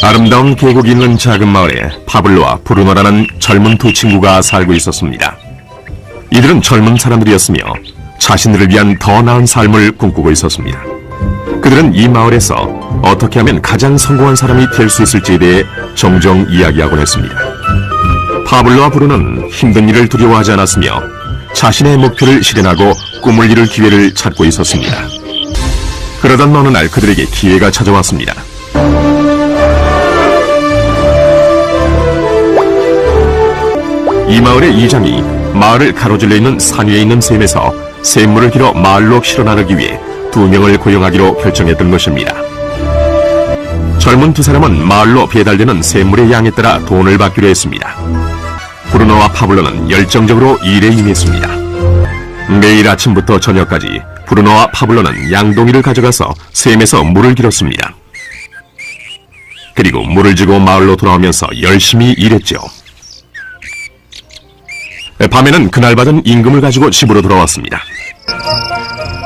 아름다운 계곡이 있는 작은 마을에 파블로와 브루노라는 젊은 두 친구가 살고 있었습니다. 이들은 젊은 사람들이었으며 자신들을 위한 더 나은 삶을 꿈꾸고 있었습니다. 그들은 이 마을에서 어떻게 하면 가장 성공한 사람이 될 수 있을지에 대해 종종 이야기하곤 했습니다. 파블로와 브루노는 힘든 일을 두려워하지 않았으며 자신의 목표를 실현하고 꿈을 이룰 기회를 찾고 있었습니다. 그러던 어느 날 그들에게 기회가 찾아왔습니다. 이 마을의 이장이 마을을 가로질러 있는 산 위에 있는 샘에서 샘물을 길어 마을로 실어 나르기 위해 2명을 고용하기로 결정했던 것입니다. 젊은 두 사람은 마을로 배달되는 샘물의 양에 따라 돈을 받기로 했습니다. 브루노와 파블로는 열정적으로 일에 임했습니다. 매일 아침부터 저녁까지 브루노와 파블로는 양동이를 가져가서 샘에서 물을 길었습니다. 그리고 물을 지고 마을로 돌아오면서 열심히 일했죠. 밤에는 그날 받은 임금을 가지고 집으로 돌아왔습니다.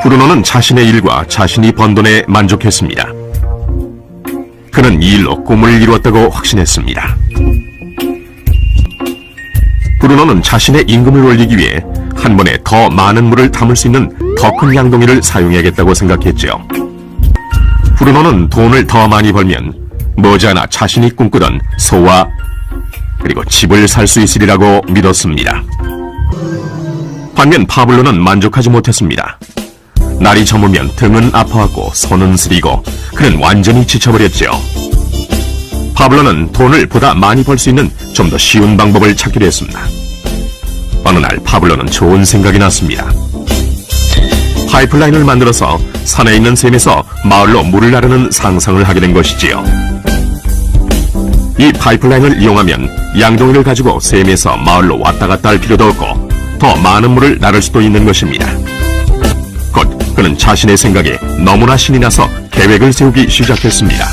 브루노는 자신의 일과 자신이 번 돈에 만족했습니다. 그는 이 일로 꿈을 이루었다고 확신했습니다. 브루노는 자신의 임금을 올리기 위해 한 번에 더 많은 물을 담을 수 있는 더 큰 양동이를 사용해야겠다고 생각했죠. 브루노는 돈을 더 많이 벌면 머지않아 자신이 꿈꾸던 소와 그리고 집을 살 수 있으리라고 믿었습니다. 반면 파블로는 만족하지 못했습니다. 날이 저물면 등은 아파하고 손은 쓰리고 그는 완전히 지쳐버렸죠. 파블로는 돈을 보다 많이 벌 수 있는 좀 더 쉬운 방법을 찾기로 했습니다. 어느 날 파블로는 좋은 생각이 났습니다. 파이프라인을 만들어서 산에 있는 샘에서 마을로 물을 나르는 상상을 하게 된 것이지요. 이 파이프라인을 이용하면 양동이를 가지고 샘에서 마을로 왔다 갔다 할 필요도 없고 더 많은 물을 나를 수도 있는 것입니다. 곧 그는 자신의 생각에 너무나 신이 나서 계획을 세우기 시작했습니다.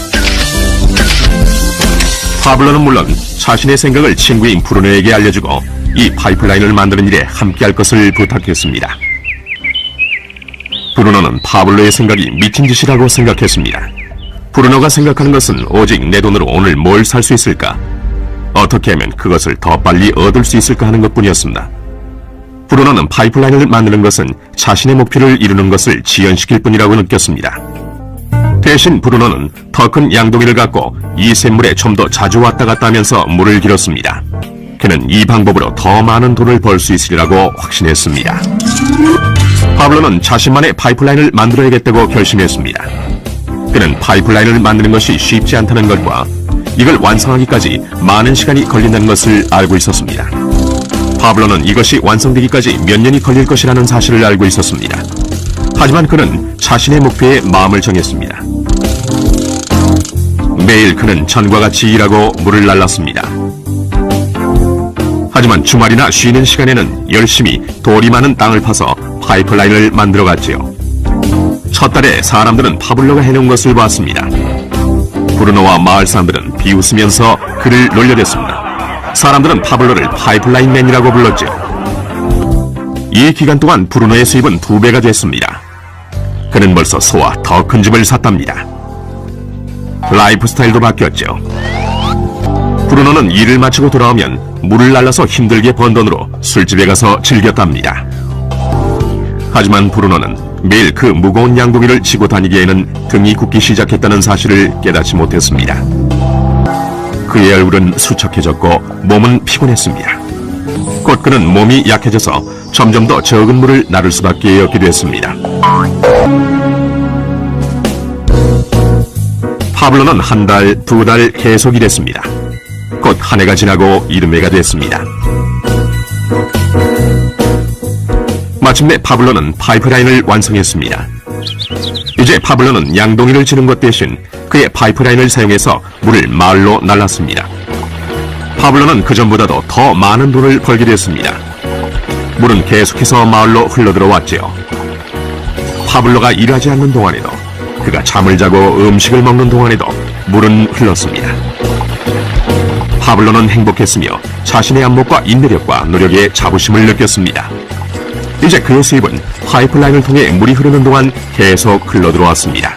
파블로는 물론 자신의 생각을 친구인 브루노에게 알려주고 이 파이프라인을 만드는 일에 함께할 것을 부탁했습니다. 브루노는 파블로의 생각이 미친 짓이라고 생각했습니다. 브루노가 생각하는 것은 오직 내 돈으로 오늘 뭘 살 수 있을까? 어떻게 하면 그것을 더 빨리 얻을 수 있을까 하는 것뿐이었습니다. 브루노는 파이프라인을 만드는 것은 자신의 목표를 이루는 것을 지연시킬 뿐이라고 느꼈습니다. 대신 브루노는 더 큰 양동이를 갖고 이 샘물에 좀 더 자주 왔다 갔다 하면서 물을 길었습니다. 그는 이 방법으로 더 많은 돈을 벌 수 있으리라고 확신했습니다. 파블로는 자신만의 파이프라인을 만들어야겠다고 결심했습니다. 그는 파이프라인을 만드는 것이 쉽지 않다는 것과 이걸 완성하기까지 많은 시간이 걸린다는 것을 알고 있었습니다. 파블로는 이것이 완성되기까지 몇 년이 걸릴 것이라는 사실을 알고 있었습니다. 하지만 그는 자신의 목표에 마음을 정했습니다. 매일 그는 전과 같이 일하고 물을 날랐습니다. 하지만 주말이나 쉬는 시간에는 열심히 돌이 많은 땅을 파서 파이프라인을 만들어갔지요. 첫 달에 사람들은 파블로가 해놓은 것을 봤습니다. 브루노와 마을 사람들은 비웃으면서 그를 놀려댔습니다. 사람들은 파블로를 파이프라인맨이라고 불렀죠. 이 기간 동안 브루노의 수입은 2배가 됐습니다. 그는 벌써 소와 더 큰 집을 샀답니다. 라이프 스타일도 바뀌었죠. 브루노는 일을 마치고 돌아오면 물을 날라서 힘들게 번 돈으로 술집에 가서 즐겼답니다. 하지만 브루노는 매일 그 무거운 양동이를 지고 다니기에는 등이 굽기 시작했다는 사실을 깨닫지 못했습니다. 그의 얼굴은 수척해졌고 몸은 피곤했습니다. 곧 그는 몸이 약해져서 점점 더 적은 물을 나를 수밖에 없게 됐습니다. 파블로는 한 달, 2달 계속 일했습니다. 곧 한 해가 지나고 이듬해가 됐습니다. 마침내 파블로는 파이프라인을 완성했습니다. 이제 파블로는 양동이를 지는 것 대신 그의 파이프라인을 사용해서 물을 마을로 날랐습니다. 파블로는 그전보다도 더 많은 돈을 벌게 됐습니다. 물은 계속해서 마을로 흘러들어왔지요. 파블로가 일하지 않는 동안에도 그가 잠을 자고 음식을 먹는 동안에도 물은 흘렀습니다. 파블로는 행복했으며 자신의 안목과 인내력과 노력에 자부심을 느꼈습니다. 이제 그의 수입은 파이프라인을 통해 물이 흐르는 동안 계속 흘러들어왔습니다.